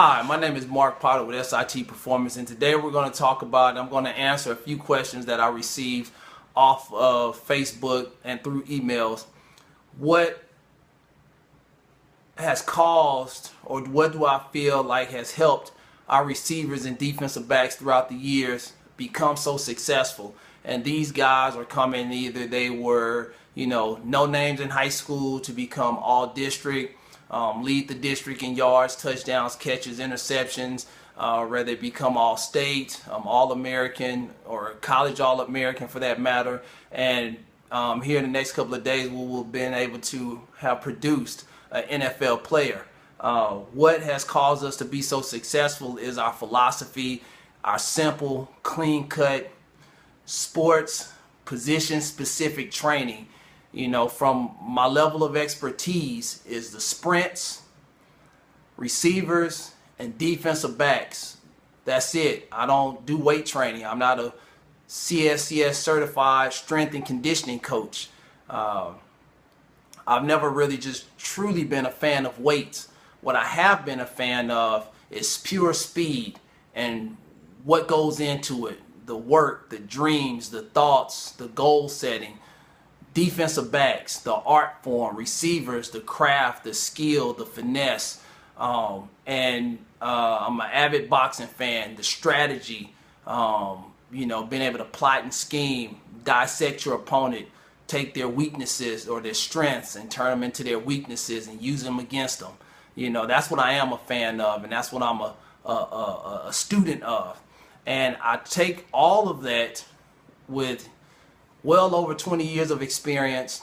Hi, my name is Mark Potter with SIT Performance, and today we're going to talk about, I'm going to answer a few questions that I received off of Facebook and through emails. What has caused, or what do I feel like has helped our receivers and defensive backs throughout the years become so successful? And these guys are coming, either they were, no names in high school to become all district, lead the district in yards, touchdowns, catches, interceptions, whether it become all-state, all-American, or college all-American for that matter. And here in the next couple of days, we will be able to have produced an NFL player. What has caused us to be so successful is our philosophy, our simple, clean-cut, sports position-specific training. From my level of expertise is the sprints, receivers, and defensive backs. That's it. I don't do weight training. I'm not a CSCS certified strength and conditioning coach. I've never really just truly been a fan of weights. What I have been a fan of is pure speed and what goes into it. The work, the dreams, the thoughts, the goal setting. Defensive backs, the art form, receivers, the craft, the skill, the finesse, and I'm an avid boxing fan. The strategy, being able to plot and scheme, dissect your opponent, take their weaknesses or their strengths and turn them into their weaknesses and use them against them. That's what I am a fan of, and that's what I'm a student of. And I take all of that with well over 20 years of experience,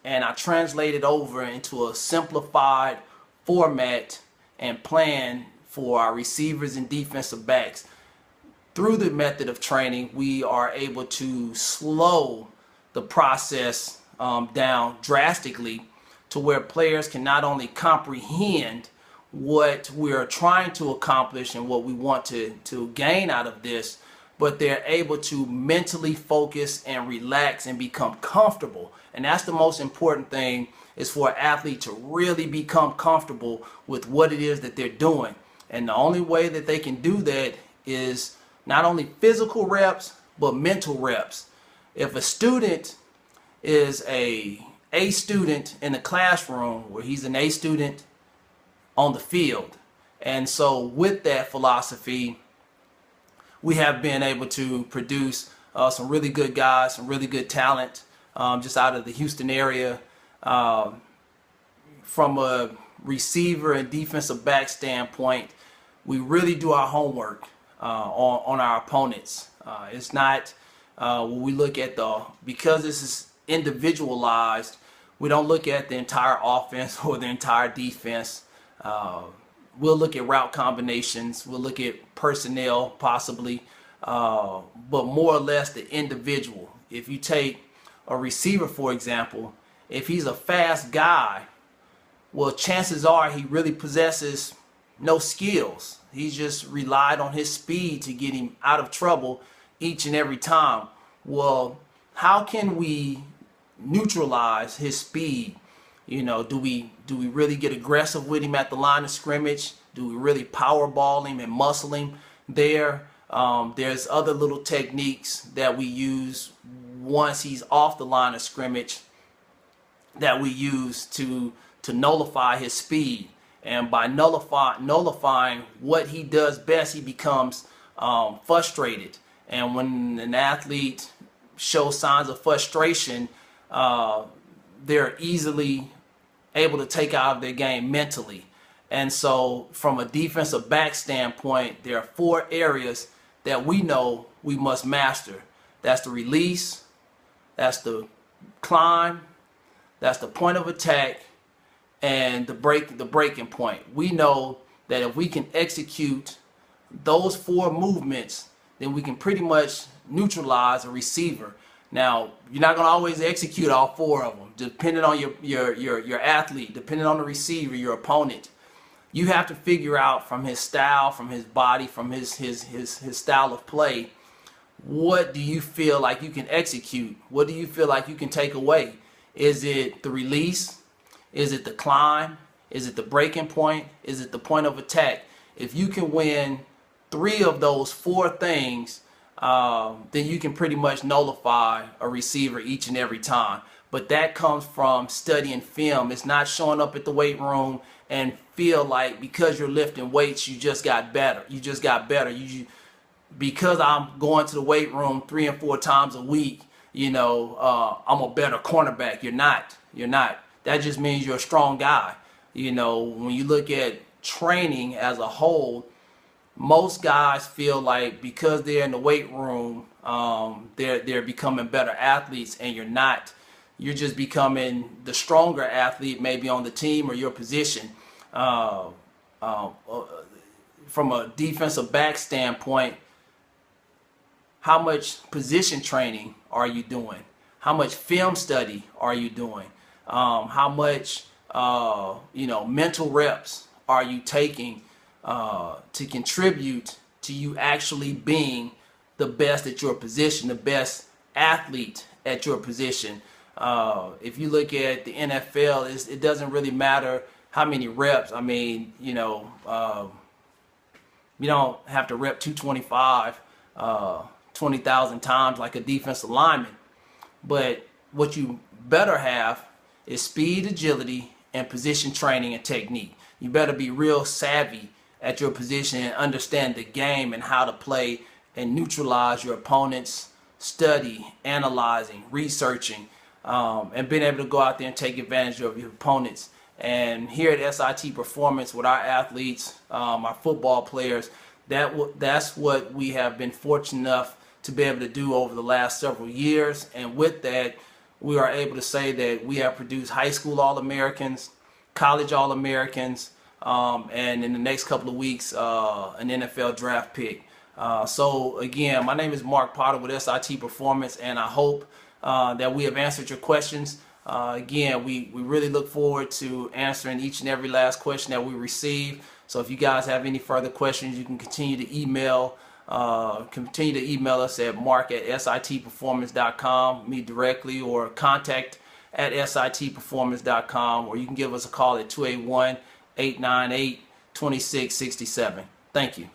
and I translate it over into a simplified format and plan for our receivers and defensive backs. Through the method of training, we are able to slow the process down drastically to where players can not only comprehend what we're trying to accomplish and what we want to gain out of this, but they're able to mentally focus and relax and become comfortable. And that's the most important thing, is for an athlete to really become comfortable with what it is that they're doing. And the only way that they can do that is not only physical reps, but mental reps. If a student is a student in the classroom, where he's an A student on the field. And so with that philosophy, we have been able to produce some really good guys, some really good talent just out of the Houston area. From a receiver and defensive back standpoint, we really do our homework on our opponents. It's not when we look at because this is individualized, we don't look at the entire offense or the entire defense. We'll look at route combinations. We'll look at personnel possibly, but more or less the individual. If you take a receiver, for example, if he's a fast guy, well, chances are he really possesses no skills. He's just relied on his speed to get him out of trouble each and every time. Well, how can we neutralize his speed? Do we really get aggressive with him at the line of scrimmage? Do we really power ball him and muscle him there? There's other little techniques that we use once he's off the line of scrimmage that we use to nullify his speed. And by nullifying what he does best, he becomes frustrated. And when an athlete shows signs of frustration, they're easily able to take out of their game mentally. And so from a defensive back standpoint, there are 4 areas that we know we must master. That's the release, that's the climb, that's the point of attack, and the breaking point. We know that if we can execute those 4 movements, then we can pretty much neutralize a receiver. Now, you're not going to always execute all 4 of them, depending on your athlete, depending on the receiver, your opponent. You have to figure out from his style, from his body, from his style of play, what do you feel like you can execute? What do you feel like you can take away? Is it the release? Is it the climb? Is it the breaking point? Is it the point of attack? If you can win 3 of those 4 things, then you can pretty much nullify a receiver each and every time. But that comes from studying film. It's not showing up at the weight room and feel like because you're lifting weights, you just got better. You just got better. Because I'm going to the weight room 3 and 4 times a week, I'm a better cornerback. You're not. You're not. That just means you're a strong guy. When you look at training as a whole, most guys feel like because they're in the weight room, they're becoming better athletes, and you're not. You're just becoming the stronger athlete, maybe on the team or your position. From a defensive back standpoint, how much position training are you doing? How much film study are you doing? How much mental reps are you taking to contribute to you actually being the best at your position, the best athlete at your position? If you look at the NFL, it doesn't really matter how many reps. I mean, you don't have to rep 225 20,000 times like a defensive lineman. But what you better have is speed, agility, and position training and technique. You better be real savvy at your position and understand the game and how to play and neutralize your opponents, study, analyzing, researching, and being able to go out there and take advantage of your opponents. And here at SIT Performance with our athletes, our football players, that's what we have been fortunate enough to be able to do over the last several years. And with that, we are able to say that we have produced high school All-Americans, college All-Americans, and in the next couple of weeks, an NFL draft pick. So again, my name is Mark Potter with SIT Performance, and I hope that we have answered your questions. Again, we really look forward to answering each and every last question that we receive. So if you guys have any further questions, you can continue to email us at mark@sitperformance.com, me directly, or contact@sitperformance.com, or you can give us a call at 281-898-2667. Thank you.